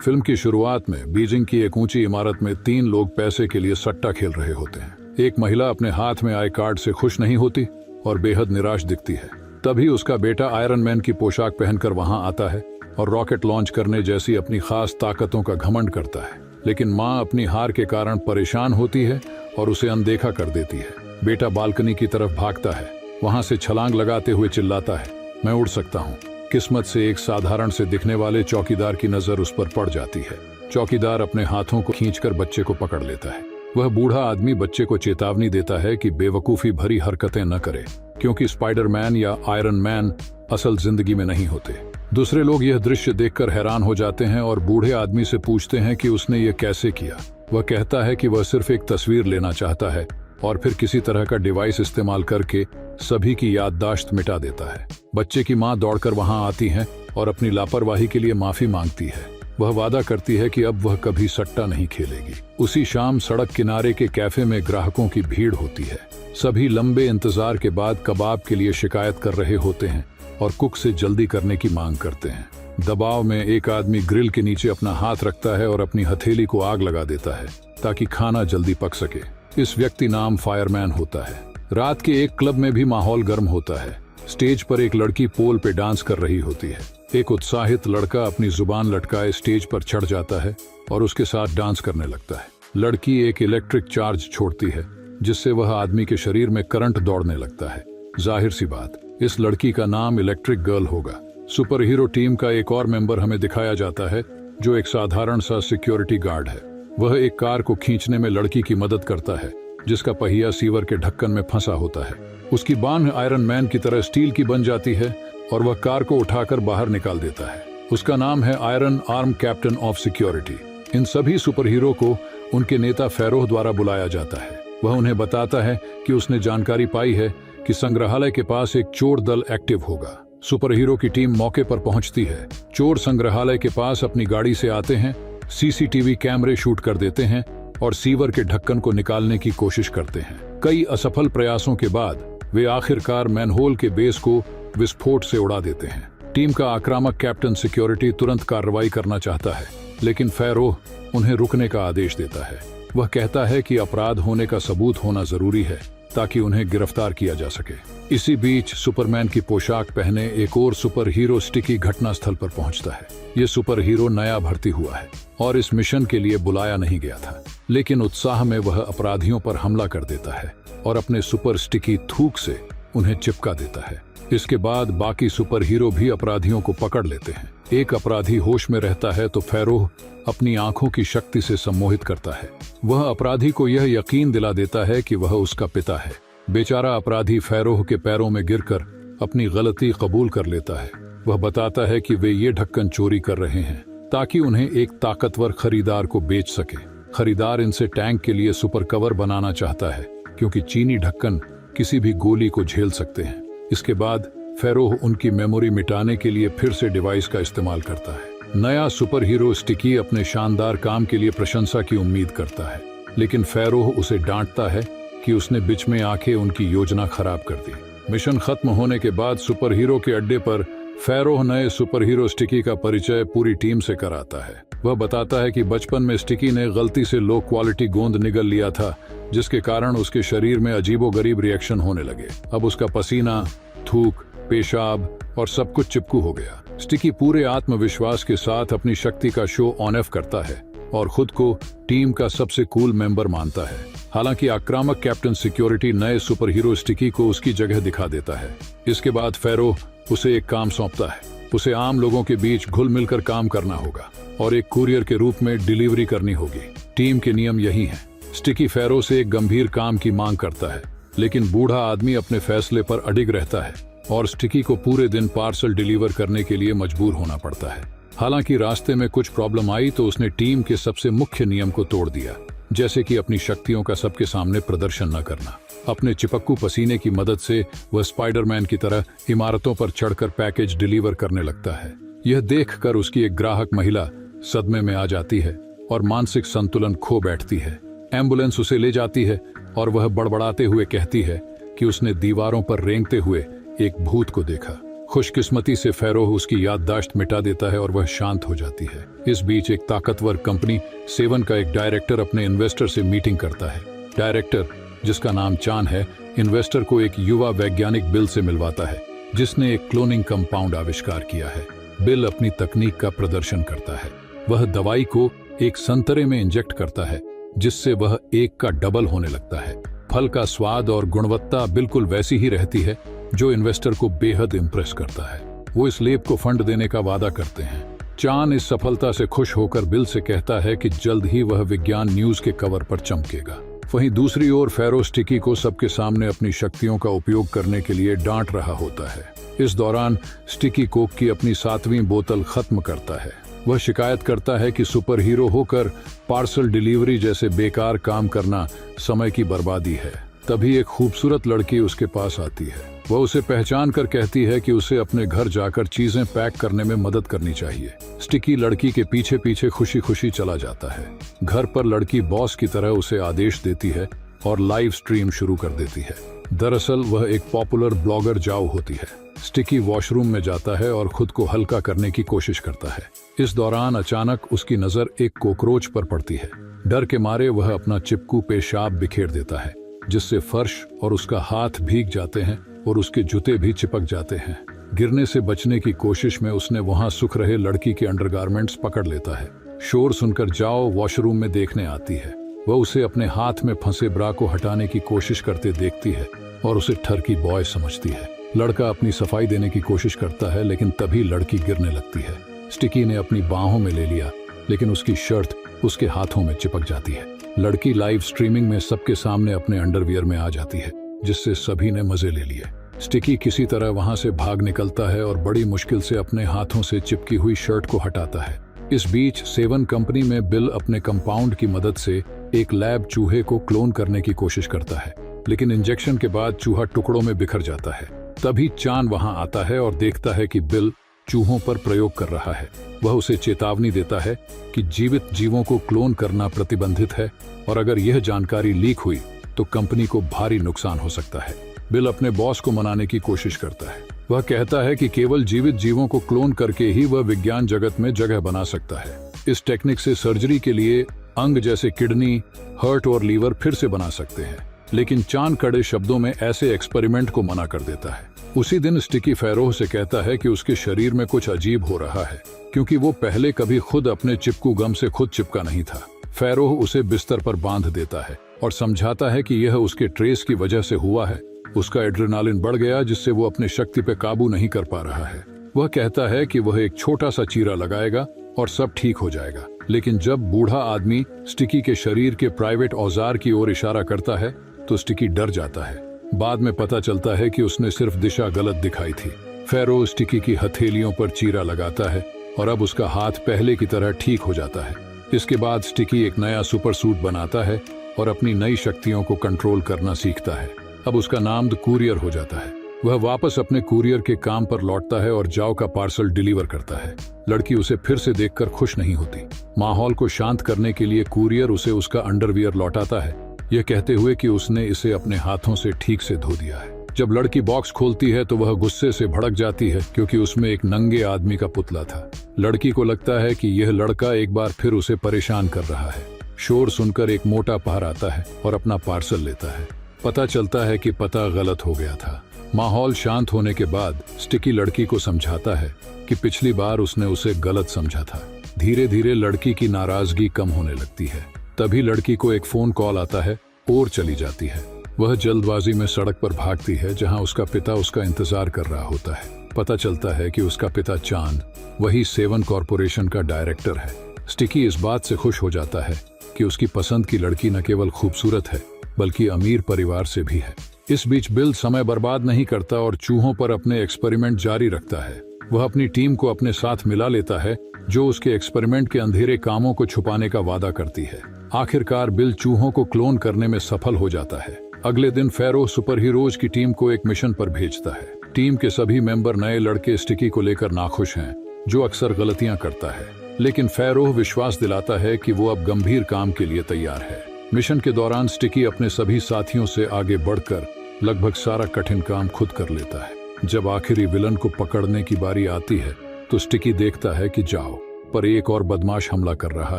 Film की शुरुआत में बीजिंग की एक ऊंची इमारत में 3 लोग पैसे के लिए सट्टा खेल रहे होते हैं। एक महिला अपने हाथ में आए कार्ड से खुश नहीं होती और बेहद निराश दिखती है। तभी उसका बेटा आयरन मैन की पोशाक पहनकर वहां आता है और रॉकेट लॉन्च करने जैसी अपनी खास ताकतों का घमंड करता है। लेकिन माँ अपनी हार के कारण परेशान होती है और उसे अनदेखा कर देती है। बेटा बालकनी की तरफ भागता है, वहां से छलांग लगाते हुए चिल्लाता है, मैं उड़ सकता हूँ। किस्मत से एक साधारण से दिखने वाले चौकीदार की नजर उस पर पड़ जाती है। चौकीदार अपने हाथों को खींचकर बच्चे को पकड़ लेता है। वह बूढ़ा आदमी बच्चे को चेतावनी देता है कि बेवकूफी भरी हरकतें न करे, क्योंकि स्पाइडरमैन या आयरन मैन असल जिंदगी में नहीं होते। दूसरे लोग यह दृश्य देखकर हैरान हो जाते हैं और बूढ़े आदमी से पूछते हैं कि उसने ये कैसे किया। वह कहता है कि वह सिर्फ एक तस्वीर लेना चाहता है और फिर किसी तरह का डिवाइस इस्तेमाल करके सभी की याददाश्त मिटा देता है। बच्चे की मां दौड़कर वहां आती है और अपनी लापरवाही के लिए माफी मांगती है। वह वादा करती है कि अब वह कभी सट्टा नहीं खेलेगी। उसी शाम सड़क किनारे के कैफे में ग्राहकों की भीड़ होती है। सभी लंबे इंतजार के बाद कबाब के लिए शिकायत कर रहे होते हैं और कुक से जल्दी करने की मांग करते हैं। दबाव में एक आदमी ग्रिल के नीचे अपना हाथ रखता है और अपनी हथेली को आग लगा देता है ताकि खाना जल्दी पक सके। इस व्यक्ति नाम फायरमैन होता है। रात के एक क्लब में भी माहौल गर्म होता है। स्टेज पर एक लड़की पोल पे डांस कर रही होती है। एक उत्साहित लड़का अपनी जुबान लटकाए स्टेज पर चढ़ जाता है और उसके साथ डांस करने लगता है। लड़की एक इलेक्ट्रिक चार्ज छोड़ती है जिससे वह आदमी के शरीर में करंट दौड़ने लगता है। जाहिर सी बात, इस लड़की का नाम इलेक्ट्रिक गर्ल होगा। सुपर हीरो टीम का एक और मेंबर हमें दिखाया जाता है जो एक साधारण सा सिक्योरिटी गार्ड है। वह एक कार को खींचने में लड़की की मदद करता है जिसका पहिया सीवर के ढक्कन में फंसा होता है। उसकी बांह आयरन मैन की तरह स्टील की बन जाती है और वह कार को उठाकर बाहर निकाल देता है। उसका नाम है iron arm captain of security. इन सभी सुपर हीरो को उनके नेता फेरोह द्वारा बुलाया जाता है। वह उन्हें बताता है कि उसने जानकारी पाई है कि संग्रहालय के पास एक चोर दल एक्टिव होगा। सुपर हीरो की टीम मौके पर पहुंचती है। चोर संग्रहालय के पास अपनी गाड़ी से आते हैं, सीसीटीवी कैमरे शूट कर देते हैं और सीवर के ढक्कन को निकालने की कोशिश करते हैं। कई असफल प्रयासों के बाद वे आखिरकार मैनहोल के बेस को विस्फोट से उड़ा देते हैं। टीम का आक्रामक कैप्टन सिक्योरिटी तुरंत कार्रवाई करना चाहता है, लेकिन फेरोह उन्हें रुकने का आदेश देता है। वह कहता है कि अपराध होने का सबूत होना जरूरी है ताकि उन्हें गिरफ्तार किया जा सके। इसी बीच सुपरमैन की पोशाक पहने एक और सुपर हीरो स्टिकी घटनास्थल पर पहुंचता है। ये सुपर हीरो नया भर्ती हुआ है और इस मिशन के लिए बुलाया नहीं गया था, लेकिन उत्साह में वह अपराधियों पर हमला कर देता है और अपने सुपर स्टिकी थूक से उन्हें चिपका देता है। इसके बाद बाकी सुपर हीरो भी अपराधियों को पकड़ लेते हैं। एक अपराधी होश में रहता है तो फेरोह अपनी आंखों की शक्ति से सम्मोहित करता है। वह अपराधी को यह यकीन दिला देता है कि वह उसका पिता है। बेचारा अपराधी फेरोह के पैरों में गिरकर अपनी गलती कबूल कर लेता है। वह बताता है कि वे ये ढक्कन चोरी कर रहे हैं ताकि उन्हें एक ताकतवर खरीदार को बेच सके। खरीदार इनसे टैंक के लिए सुपर कवर बनाना चाहता है क्योंकि चीनी ढक्कन किसी भी गोली को झेल सकते हैं। इसके बाद फेरोह उनकी मेमोरी मिटाने के लिए फिर से डिवाइस का इस्तेमाल करता है। नया सुपर हीरो स्टिकी अपने शानदार काम के लिए प्रशंसा की उम्मीद करता है, लेकिन फेरोह उसे डांटता है कि उसने बीच में आके उनकी योजना खराब कर दी। मिशन खत्म होने के बाद सुपर हीरो के अड्डे पर फेरोह नए सुपर हीरो स्टिकी का परिचय पूरी टीम से कराता है। वह बताता है कि बचपन में स्टिकी ने गलती से लो क्वालिटी गोंद निगल लिया था, जिसके कारण उसके शरीर में अजीबोगरीब रिएक्शन होने लगे। अब उसका पसीना, थूक, पेशाब और सब कुछ चिपकू हो गया। स्टिकी पूरे आत्मविश्वास के साथ अपनी शक्ति का शो ऑन ऑफ करता है और खुद को टीम का सबसे कूल मेंबर मानता है। हालांकि आक्रामक कैप्टन सिक्योरिटी नए सुपर हीरो स्टिकी को उसकी जगह दिखा देता है। इसके बाद फेरोह उसे एक काम सौंपता है। उसे आम लोगों के बीच घुल मिलकर काम करना होगा और एक कुरियर के रूप में डिलीवरी करनी होगी। टीम के नियम यही हैं। स्टिकी फेरोह से एक गंभीर काम की मांग करता है, लेकिन बूढ़ा आदमी अपने फैसले पर अडिग रहता है और स्टिकी को पूरे दिन पार्सल डिलीवर करने के लिए मजबूर होना पड़ता है। हालांकि रास्ते में कुछ प्रॉब्लम आई तो उसने टीम के सबसे मुख्य नियम को तोड़ दिया, जैसे कि अपनी शक्तियों का सबके सामने प्रदर्शन न करना। अपने चिपक्कू पसीने की मदद से वह स्पाइडरमैन की तरह इमारतों पर चढ़कर पैकेज डिलीवर करने लगता है। यह देखकर उसकी एक ग्राहक महिला सदमे में आ जाती है और मानसिक संतुलन खो बैठती है। एम्बुलेंस उसे ले जाती है और वह बड़बड़ाते हुए कहती है कि उसने दीवारों पर रेंगते हुए एक भूत को देखा। खुशकिस्मती से फेरोह उसकी याददाश्त मिटा देता है और वह शांत हो जाती है। इस बीच एक ताकतवर कंपनी सेवन का एक डायरेक्टर अपने इन्वेस्टर से मीटिंग करता है। डायरेक्टर, जिसका नाम चान है, इन्वेस्टर को एक युवा वैज्ञानिक बिल से मिलवाता है जिसने एक क्लोनिंग कंपाउंड आविष्कार किया है। बिल अपनी तकनीक का प्रदर्शन करता है। वह दवाई को एक संतरे में इंजेक्ट करता है जिससे वह एक का डबल होने लगता है। फल का स्वाद और गुणवत्ता बिल्कुल वैसी ही रहती है, जो इन्वेस्टर को बेहद इंप्रेस करता है। वो इस लेब को फंड देने का वादा करते हैं। चान इस सफलता से खुश होकर बिल से कहता है कि जल्द ही वह विज्ञान न्यूज के कवर पर चमकेगा। वहीं दूसरी ओर फेरो स्टिकी को सबके सामने अपनी शक्तियों का उपयोग करने के लिए डांट रहा होता है। इस दौरान स्टिकी कोक की अपनी 7वीं बोतल खत्म करता है। वह शिकायत करता है कि सुपर हीरो होकर पार्सल डिलीवरी जैसे बेकार काम करना समय की बर्बादी है। तभी एक खूबसूरत लड़की उसके पास आती है। वह उसे पहचान कर कहती है कि उसे अपने घर जाकर चीजें पैक करने में मदद करनी चाहिए। स्टिकी लड़की के पीछे पीछे खुशी खुशी चला जाता है। घर पर लड़की बॉस की तरह उसे आदेश देती है और लाइव स्ट्रीम शुरू कर देती है। दरअसल वह एक पॉपुलर ब्लॉगर जाओ होती है। स्टिकी वॉशरूम में जाता है और खुद को हल्का करने की कोशिश करता है। इस दौरान अचानक उसकी नजर एक कॉकरोच पर पड़ती है। डर के मारे वह अपना चिपकू पेशाब बिखेर देता है, जिससे फर्श और उसका हाथ भीग जाते हैं और उसके जूते भी चिपक जाते हैं। गिरने से बचने की कोशिश में उसने वहां सुख रहे लड़की के अंडरगारमेंट्स पकड़ लेता है। शोर सुनकर जाओ वॉशरूम में देखने आती है। वह उसे अपने हाथ में फंसे ब्रा को हटाने की कोशिश करते देखती है और उसे ठरकी बॉय समझती है। लड़का अपनी सफाई देने की कोशिश करता है, लेकिन तभी लड़की गिरने लगती है। स्टिकी ने अपनी बाहों में ले लिया, लेकिन उसकी शर्ट उसके हाथों में चिपक जाती है। लड़की लाइव स्ट्रीमिंग में सबके सामने अपने अंडरवियर में आ जाती है, जिससे सभी ने मजे ले लिए। स्टिकी किसी तरह वहां से भाग निकलता है और बड़ी मुश्किल से अपने हाथों से चिपकी हुई शर्ट को हटाता है। इस बीच सेवन कंपनी में बिल अपने कंपाउंड की मदद से एक लैब चूहे को क्लोन करने की कोशिश करता है, लेकिन इंजेक्शन के बाद चूहा टुकड़ों में बिखर जाता है। तभी चान वहां आता है और देखता है कि बिल चूहों पर प्रयोग कर रहा है। वह उसे चेतावनी देता है कि जीवित जीवों को क्लोन करना प्रतिबंधित है और अगर यह जानकारी लीक हुई तो कंपनी को भारी नुकसान हो सकता है। बिल अपने बॉस को मनाने की कोशिश करता है। वह कहता है कि केवल जीवित जीवों को क्लोन करके ही वह विज्ञान जगत में जगह बना सकता है। इस टेक्निक से सर्जरी के लिए अंग जैसे किडनी, हार्ट और लीवर फिर से बना सकते हैं, लेकिन चान कड़े शब्दों में ऐसे एक्सपेरिमेंट को मना कर देता है। उसी दिन स्टिकी फेरोह से कहता है कि उसके शरीर में कुछ अजीब हो रहा है, क्योंकि वो पहले कभी खुद अपने चिपकू गम से खुद चिपका नहीं था। फेरोह उसे बिस्तर पर बांध देता है और समझाता है कि यह उसके ट्रेस की वजह से हुआ है। उसका एड्रेनालिन बढ़ गया, जिससे वो अपनी शक्ति पे काबू नहीं कर पा रहा है। वह कहता है कि वह एक छोटा सा चीरा लगाएगा और सब ठीक हो जाएगा। लेकिन जब बूढ़ा आदमी स्टिकी के शरीर के प्राइवेट औजार की ओर इशारा करता है तो स्टिकी डर जाता है। बाद में पता चलता है कि उसने सिर्फ दिशा गलत दिखाई थी। फेरो स्टिकी की हथेलियों पर चीरा लगाता है और अब उसका हाथ पहले की तरह ठीक हो जाता है। इसके बाद स्टिकी एक नया सुपर सूट बनाता है और अपनी नई शक्तियों को कंट्रोल करना सीखता है। अब उसका नाम द कुरियर हो जाता है। वह वापस अपने कुरियर के काम पर लौटता है और जाओ का पार्सल डिलीवर करता है। लड़की उसे फिर से देखकर खुश नहीं होती। माहौल को शांत करने के लिए कुरियर उसे उसका अंडरवियर लौटाता है, यह कहते हुए कि उसने इसे अपने हाथों से ठीक से धो दिया है। जब लड़की बॉक्स खोलती है तो वह गुस्से से भड़क जाती है, क्योंकि उसमें एक नंगे आदमी का पुतला था। लड़की को लगता है कि यह लड़का एक बार फिर उसे परेशान कर रहा है। शोर सुनकर एक मोटा पहर आता है और अपना पार्सल लेता है। पता चलता है कि पता गलत हो गया था। माहौल शांत होने के बाद स्टिकी लड़की को समझाता है कि पिछली बार उसने उसे गलत समझा था। धीरे धीरे लड़की की नाराजगी कम होने लगती है। तभी लड़की को एक फोन कॉल आता है और चली जाती है। वह जल्दबाजी में सड़क पर भागती है, जहां उसका पिता उसका इंतजार कर रहा होता है। पता चलता है कि उसका पिता चांद वही सेवन कॉरपोरेशन का डायरेक्टर है। स्टिकी इस बात से खुश हो जाता है कि उसकी पसंद की लड़की न केवल खूबसूरत है, बल्कि अमीर परिवार से भी है। इस बीच बिल समय बर्बाद नहीं करता और चूहों पर अपने एक्सपेरिमेंट जारी रखता है। वह अपनी टीम को अपने साथ मिला लेता है, जो उसके एक्सपेरिमेंट के अंधेरे कामों को छुपाने का वादा करती है। आखिरकार बिल चूहों को क्लोन करने में सफल हो जाता है। अगले दिन फेरो सुपर हीरोज की टीम को एक मिशन पर भेजता है। टीम के सभी मेंबर नए लड़के स्टिकी को लेकर नाखुश हैं, जो अक्सर गलतियां करता है, लेकिन फेरो विश्वास दिलाता है कि वो अब गंभीर काम के लिए तैयार है। मिशन के दौरान स्टिकी अपने सभी साथियों से आगे बढ़कर लगभग सारा कठिन काम खुद कर लेता है। जब आखिरी विलन को पकड़ने की बारी आती है तो स्टिकी देखता है कि जाओ पर एक और बदमाश हमला कर रहा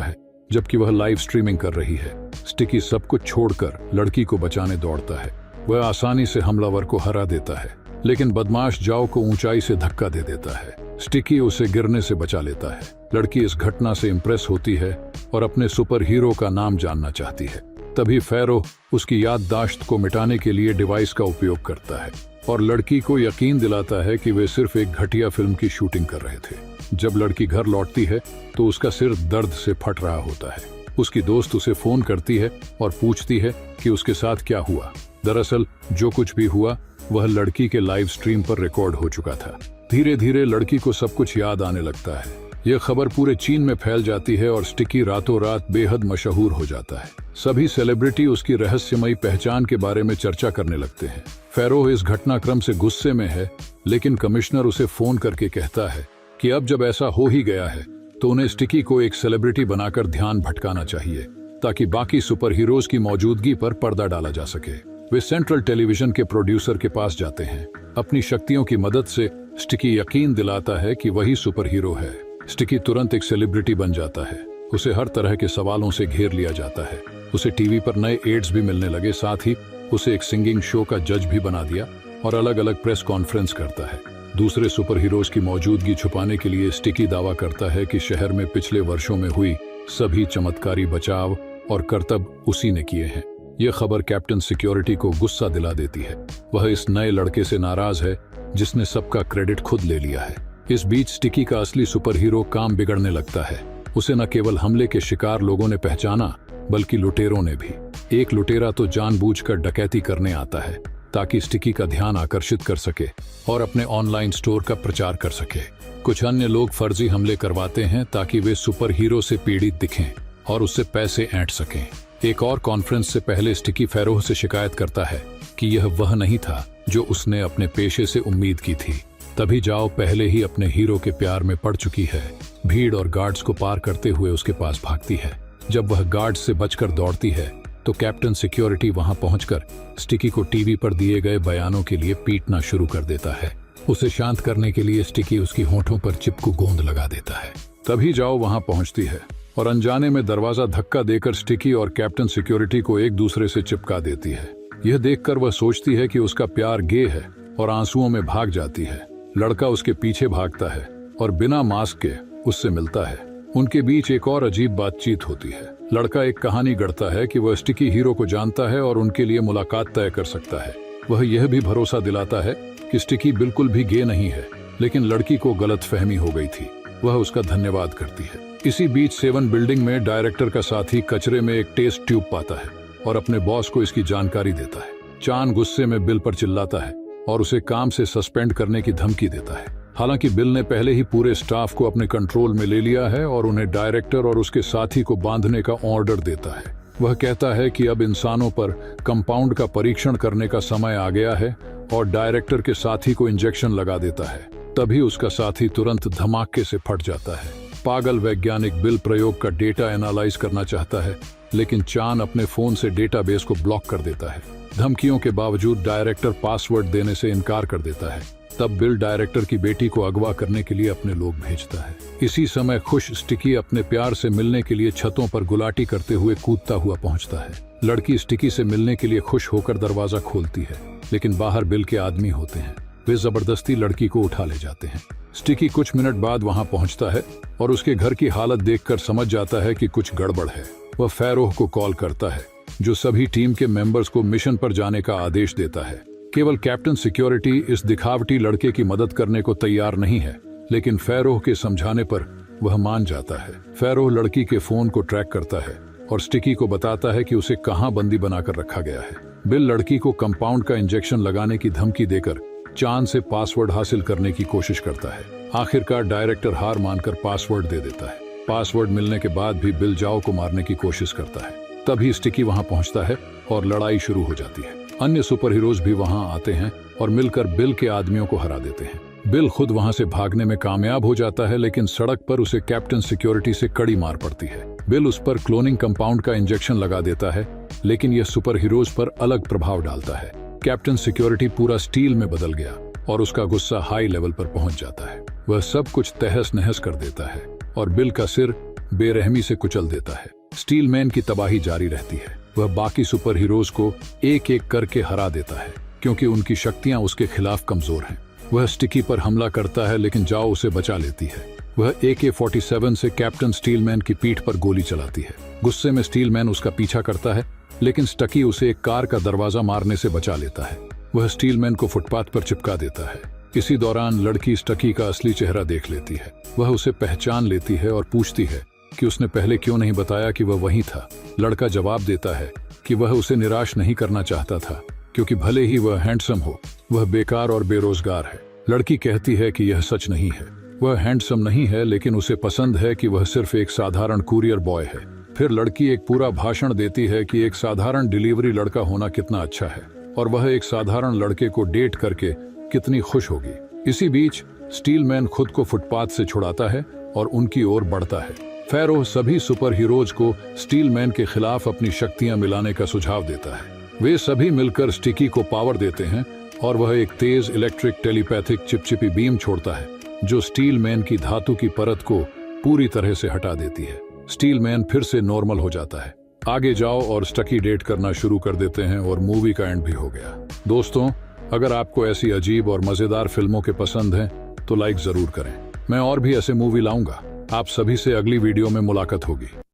है, जबकि वह लाइव स्ट्रीमिंग कर रही है। स्टिकी सब कुछ छोड़कर लड़की को बचाने दौड़ता है। वह आसानी से हमलावर को हरा देता है, लेकिन बदमाश जाओ को ऊंचाई से धक्का दे देता है। स्टिकी उसे गिरने से बचा लेता है। लड़की इस घटना से इंप्रेस होती है और अपने सुपर हीरो का नाम जानना चाहती है। तभी फेरो उसकी याददाश्त को मिटाने के लिए डिवाइस का उपयोग करता है और लड़की को यकीन दिलाता है कि वे सिर्फ एक घटिया फिल्म की शूटिंग कर रहे थे। जब लड़की घर लौटती है तो उसका सिर दर्द से फट रहा होता है। उसकी दोस्त उसे फोन करती है और पूछती है कि उसके साथ क्या हुआ। दरअसल जो कुछ भी हुआ वह लड़की के लाइव स्ट्रीम पर रिकॉर्ड हो चुका था। धीरे धीरे लड़की को सब कुछ याद आने लगता है। यह खबर पूरे चीन में फैल जाती है और स्टिकी रातों रात बेहद मशहूर हो जाता है। सभी सेलिब्रिटी उसकी रहस्यमयी पहचान के बारे में चर्चा करने लगते हैं। फेरो इस घटनाक्रम से गुस्से में है, लेकिन कमिश्नर उसे फोन करके कहता है कि अब जब ऐसा हो ही गया है तो उन्हें स्टिकी को एक सेलिब्रिटी बनाकर ध्यान भटकाना चाहिए ताकि बाकी सुपर हीरोज की मौजूदगी पर पर्दा डाला जा सके। वे सेंट्रल टेलीविजन के प्रोड्यूसर के पास जाते हैं। अपनी शक्तियों की मदद से स्टिकी यकीन दिलाता है कि वही सुपर हीरो है। स्टिकी तुरंत एक सेलिब्रिटी बन जाता है। उसे हर तरह के सवालों से घेर लिया जाता है। उसे टीवी पर नए एड्स भी मिलने लगे, साथ ही उसे एक सिंगिंग शो का जज भी बना दिया और अलग अलग प्रेस कॉन्फ्रेंस करता है। दूसरे सुपर हीरोज की मौजूदगी छुपाने के लिए स्टिकी दावा करता है कि शहर में पिछले वर्षों में हुई सभी चमत्कारी बचाव और करतब उसी ने किए हैं। यह खबर कैप्टन सिक्योरिटी को गुस्सा दिला देती है। वह इस नए लड़के से नाराज है जिसने सबका क्रेडिट खुद ले लिया है। इस बीच स्टिकी का असली सुपर हीरो काम बिगड़ने लगता है। उसे न केवल हमले के शिकार लोगों ने पहचाना बल्कि लुटेरों ने भी। एक लुटेरा तो जानबूझकर डकैती करने आता है ताकि स्टिकी का ध्यान आकर्षित कर सके और अपने ऑनलाइन स्टोर का प्रचार कर सके। कुछ अन्य लोग फर्जी हमले करवाते हैं ताकि वे सुपर हीरो से पीड़ित दिखें और उससे पैसे ऐंठ सकें। एक और कॉन्फ्रेंस से पहले स्टिकी फेरो से शिकायत करता है कि यह वह नहीं था जो उसने अपने पेशे से उम्मीद की थी। तभी जाओ पहले ही अपने हीरो के प्यार में पड़ चुकी है। भीड़ और गार्ड्स को पार करते हुए उसके पास भागती है। जब वह गार्ड्स से बचकर दौड़ती है तो कैप्टन सिक्योरिटी वहां पहुंचकर स्टिकी को टीवी पर दिए गए बयानों के लिए पीटना शुरू कर देता है। उसे शांत करने के लिए स्टिकी उसकी होठों पर चिपकू गोंद लगा देता है। तभी जाओ वहां पहुंचती है और अनजाने में दरवाजा धक्का देकर स्टिकी और कैप्टन सिक्योरिटी को एक दूसरे से चिपका देती है। यह देखकर वह सोचती है कि उसका प्यार गे है और आंसुओं में भाग जाती है। लड़का उसके पीछे भागता है और बिना मास्क के उससे मिलता है। उनके बीच एक और अजीब बातचीत होती है। लड़का एक कहानी गढ़ता है कि वह स्टिकी हीरो को जानता है और उनके लिए मुलाकात तय कर सकता है। वह यह भी भरोसा दिलाता है कि स्टिकी बिल्कुल भी गे नहीं है, लेकिन लड़की को गलतफहमी हो गई थी। वह उसका धन्यवाद करती है। इसी बीच 7 बिल्डिंग में डायरेक्टर का साथी कचरे में एक टेस्ट ट्यूब पाता है और अपने बॉस को इसकी जानकारी देता है। चान गुस्से में बिल पर चिल्लाता है और उसे काम से सस्पेंड करने की धमकी देता है। हालांकि बिल ने पहले ही पूरे स्टाफ को अपने कंट्रोल में ले लिया है और उन्हें डायरेक्टर और उसके साथी को बांधने का ऑर्डर देता है। वह कहता है कि अब इंसानों पर कंपाउंड का परीक्षण करने का समय आ गया है और डायरेक्टर के साथी को इंजेक्शन लगा देता है। तभी उसका साथी तुरंत धमाके से फट जाता है। पागल वैज्ञानिक बिल प्रयोग का डेटा एनालाइज करना चाहता है, लेकिन चान अपने फोन से डेटाबेस को ब्लॉक कर देता है। धमकियों के बावजूद डायरेक्टर पासवर्ड देने से इनकार कर देता है। तब बिल डायरेक्टर की बेटी को अगवा करने के लिए अपने लोग भेजता है। इसी समय खुश स्टिकी अपने प्यार से मिलने के लिए छतों पर गुलाटी करते हुए कूदता हुआ पहुंचता है। लड़की स्टिकी से मिलने के लिए खुश होकर दरवाजा खोलती है, लेकिन बाहर बिल के आदमी होते हैं। वे जबरदस्ती लड़की को उठा ले जाते हैं। स्टिकी कुछ मिनट बाद वहां पहुंचता है और उसके घर की हालत देखकर समझ जाता है कि कुछ गड़बड़ है। वह फेरोह को कॉल करता है, जो सभी टीम के मेंबर्स को मिशन पर जाने का आदेश देता है। केवल कैप्टन सिक्योरिटी इस दिखावटी लड़के की मदद करने को तैयार नहीं है, लेकिन फेरोह के समझाने पर वह मान जाता है। फेरोह लड़की के फोन को ट्रैक करता है और स्टिकी को बताता है कि उसे कहां बंदी बनाकर रखा गया है। बिल लड़की को कंपाउंड का इंजेक्शन लगाने की धमकी देकर चांद से पासवर्ड हासिल करने की कोशिश करता है। आखिरकार डायरेक्टर हार मानकर पासवर्ड दे देता है। पासवर्ड मिलने के बाद भी बिल जाओ को मारने की कोशिश करता है। तभी स्टिकी वहां पहुंचता है और लड़ाई शुरू हो जाती है। अन्य सुपर हीरोज भी वहां आते हैं और मिलकर बिल के आदमियों को हरा देते हैं। बिल खुद वहां से भागने में कामयाब हो जाता है, लेकिन सड़क पर उसे कैप्टन सिक्योरिटी से कड़ी मार पड़ती है। बिल उस पर क्लोनिंग कंपाउंड का इंजेक्शन लगा देता है, लेकिन यह सुपर हीरोज पर अलग प्रभाव डालता है। कैप्टन सिक्योरिटी पूरा स्टील में बदल गया और उसका गुस्सा हाई लेवल पर पहुंच जाता है। वह सब कुछ तहस नहस कर देता है और बिल का सिर बेरहमी से कुचल देता है। स्टीलमैन की तबाही जारी रहती है। वह बाकी सुपर हीरोज को एक एक करके हरा देता है क्योंकि उनकी शक्तियां उसके खिलाफ कमजोर हैं। वह स्टिकी पर हमला करता है लेकिन जाओ उसे बचा लेती है। वह AK-47 से कैप्टन स्टीलमैन की पीठ पर गोली चलाती है। गुस्से में स्टीलमैन उसका पीछा करता है लेकिन स्टकी उसे एक कार का दरवाजा मारने से बचा लेता है। वह स्टीलमैन को फुटपाथ पर चिपका देता है। इसी दौरान लड़की स्टकी का असली चेहरा देख लेती है। वह उसे पहचान लेती है और पूछती है कि उसने पहले क्यों नहीं बताया कि वह वही था। लड़का जवाब देता है कि वह उसे निराश नहीं करना चाहता था क्योंकि भले ही वह हैंडसम हो, वह बेकार और बेरोजगार है। लड़की कहती है कि यह सच नहीं है। वह हैंडसम नहीं है लेकिन उसे पसंद है कि वह सिर्फ एक साधारण कुरियर बॉय है। फिर लड़की एक पूरा भाषण देती है कि एक साधारण डिलीवरी लड़का होना कितना अच्छा है और वह एक साधारण लड़के को डेट करके कितनी खुश होगी। इसी बीच स्टीलमैन खुद को फुटपाथ से छुड़ाता है और उनकी ओर बढ़ता है। फैरो सभी सुपर हीरोज को स्टीलमैन के खिलाफ अपनी शक्तियां मिलाने का सुझाव देता है। वे सभी मिलकर स्टिकी को पावर देते हैं और वह एक तेज इलेक्ट्रिक टेलीपैथिक चिपचिपी बीम छोड़ता है जो स्टीलमैन की धातु की परत को पूरी तरह से हटा देती है। स्टीलमैन फिर से नॉर्मल हो जाता है। आगे जाओ और स्टकी डेट करना शुरू कर देते हैं और मूवी का एंड भी हो गया। दोस्तों, अगर आपको ऐसी अजीब और मजेदार फिल्मों के पसंद हैं तो लाइक जरूर करें। मैं और भी ऐसे मूवी लाऊंगा। आप सभी से अगली वीडियो में मुलाकात होगी।